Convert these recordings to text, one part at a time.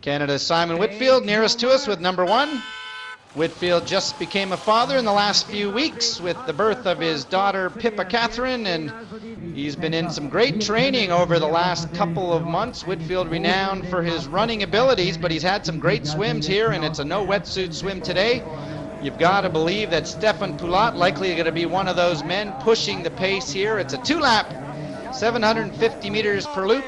Canada's Simon Whitfield nearest to us with number 1. Whitfield just became a father in the last few weeks with the birth of his daughter Pippa Catherine, and he's been in some great training over the last couple of months. Whitfield renowned for his running abilities, but he's had some great swims here, and it's a no wetsuit swim today. You've got to believe that Stefan Poulat likely going to be one of those men pushing the pace here. It's a 2-lap, 750 meters per loop.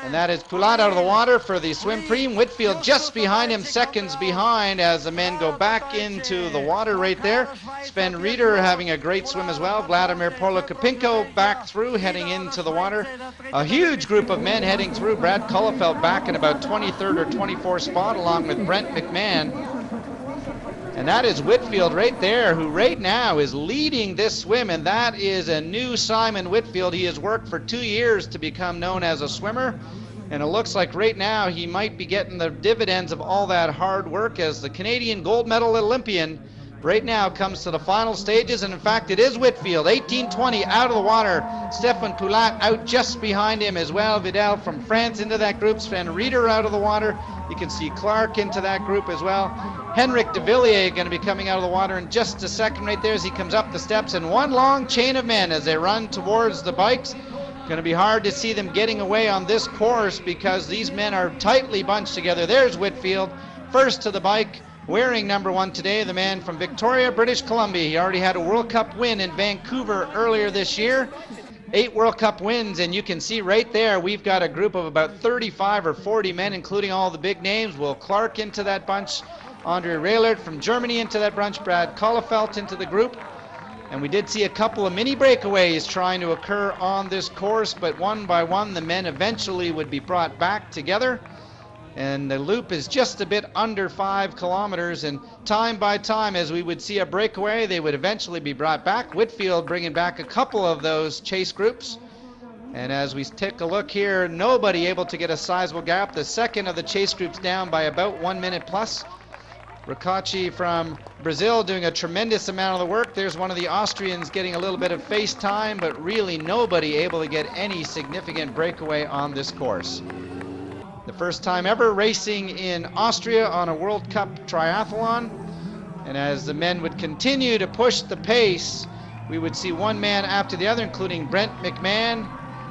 And that is Poulat out of the water for the swim preem. Whitfield just behind him, seconds behind as the men go back into the water right there. Sven Rieder having a great swim as well. Vladimir Polokapinko back through, heading into the water. A huge group of men heading through. Brad Kullefelt back in about 23rd or 24th spot along with Brent McMahon. And that is Whitfield right there, who right now is leading this swim, and that is a new Simon Whitfield. He has worked for 2 years to become known as a swimmer, and it looks like right now he might be getting the dividends of all that hard work as the Canadian gold medal Olympian right now comes to the final stages. And in fact, it is Whitfield, 18:20 out of the water. Stefan Poulat out just behind him as well. Vidal from France into that group. Sven Rieder out of the water. You can see Clark into that group as well. Henrik de Villiers going to be coming out of the water in just a second right there as he comes up the steps. And one long chain of men as they run towards the bikes. Going to be hard to see them getting away on this course because these men are tightly bunched together. There's Whitfield, first to the bike, wearing number 1 today, the man from Victoria, British Columbia. He already had a World Cup win in Vancouver earlier this year. 8 World Cup wins, and you can see right there we've got a group of about 35 or 40 men, including all the big names. Will Clark into that bunch, Andre Raylert from Germany into that bunch, Brad Kullefelt into the group. And we did see a couple of mini breakaways trying to occur on this course, but one by one the men eventually would be brought back together. And the loop is just a bit under 5 kilometers, and time by time as we would see a breakaway, they would eventually be brought back. Whitfield bringing back a couple of those chase groups. And as we take a look here, nobody able to get a sizable gap. The second of the chase groups down by about 1 minute plus. Riccacci from Brazil doing a tremendous amount of the work. There's one of the Austrians getting a little bit of face time, but really nobody able to get any significant breakaway on this course. The first time ever racing in Austria on a World Cup triathlon. And as the men would continue to push the pace, we would see one man after the other, including Brent McMahon,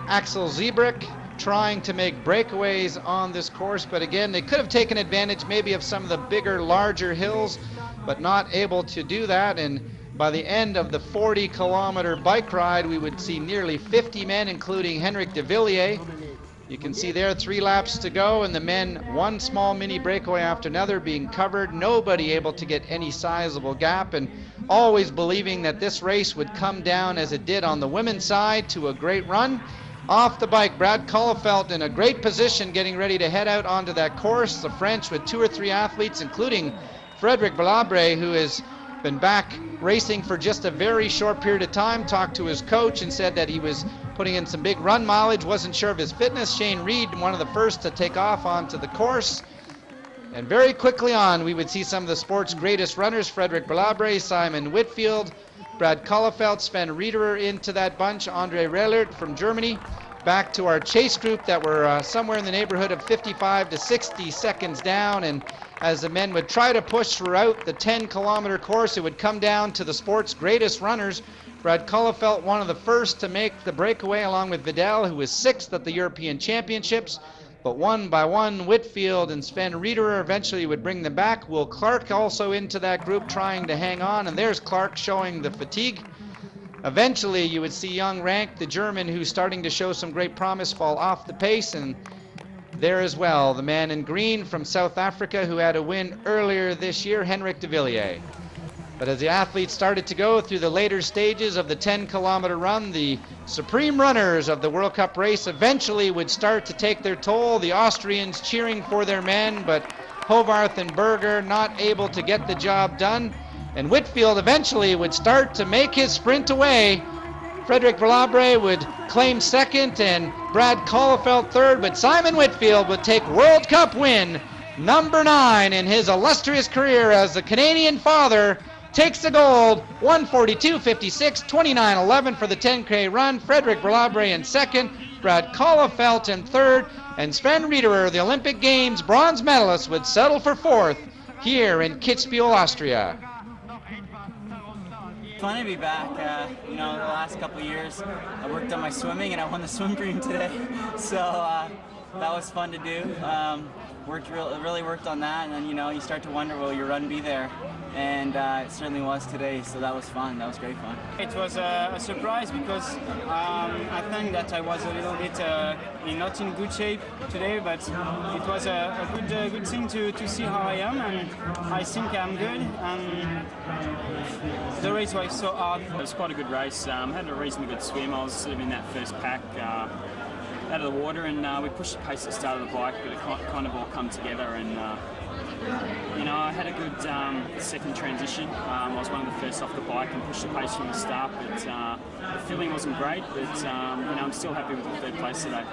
Axel Ziebrich, trying to make breakaways on this course. But again, they could have taken advantage maybe of some of the bigger, larger hills, but not able to do that. And by the end of the 40-kilometer bike ride, we would see nearly 50 men, including Henrik de Villiers. You can see there 3 laps to go, and the men one small mini breakaway after another being covered. Nobody able to get any sizable gap, and always believing that this race would come down as it did on the women's side to a great run. Off the bike, Brad Kullefelt in a great position getting ready to head out onto that course. The French with 2 or 3 athletes, including Frederic Belabre, who has been back racing for just a very short period of time. Talked to his coach and said that he was putting in some big run mileage, wasn't sure of his fitness. Shane Reed, one of the first to take off onto the course. And very quickly on, we would see some of the sport's greatest runners, Frederic Belabre, Simon Whitfield, Brad Kullefelt, Sven Rieder into that bunch, Andre Raylert from Germany. Back to our chase group that were somewhere in the neighborhood of 55 to 60 seconds down. And as the men would try to push throughout the 10-kilometer course, it would come down to the sport's greatest runners. Brad Kullefelt, one of the first to make the breakaway, along with Vidal, who was 6th at the European Championships. But one by one, Whitfield and Sven Rieder eventually would bring them back. Will Clark also into that group trying to hang on, and there's Clark showing the fatigue. Eventually, you would see young Rank, the German, who's starting to show some great promise, fall off the pace, and there as well, the man in green from South Africa who had a win earlier this year, Henrik de Villiers. But as the athletes started to go through the later stages of the 10-kilometer run, the supreme runners of the World Cup race eventually would start to take their toll. The Austrians cheering for their men, but Hovarth and Berger not able to get the job done. And Whitfield eventually would start to make his sprint away. Frederic Belabre would claim second and Brad Kullefelt third, but Simon Whitfield would take World Cup win number 9 in his illustrious career as the Canadian father takes the gold, 1:42.56, 29:11 for the 10K run. Frederic Belabre in second, Brad Kullefelt in third, And Sven Riederer, the Olympic Games bronze medalist, would settle for 4th here in Kitzbuhel, Austria. Fun to be back. You know, the last couple of years I worked on my swimming and I won the swim dream today. So that was fun to do. Really worked on that, and then, you know, you start to wonder, will your run be there? And it certainly was today, so that was fun. That was great fun. It was a surprise because I think that I was a little bit not in good shape today, but it was a good thing to see how I am, and I think I'm good. The race was so hard. It was quite a good race. Had a reasonably good swim. I was sort of in that first pack out of the water, and we pushed the pace at the start of the bike, but it kind of all come together, and you know, I had a good second transition. I was one of the first off the bike and pushed the pace from the start, but the feeling wasn't great, but you know, I'm still happy with the 3rd place today.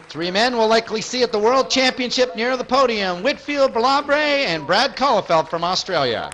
3 men we'll likely see at the World Championship near the podium: Whitfield, Balabre, and Brad Collefelt from Australia.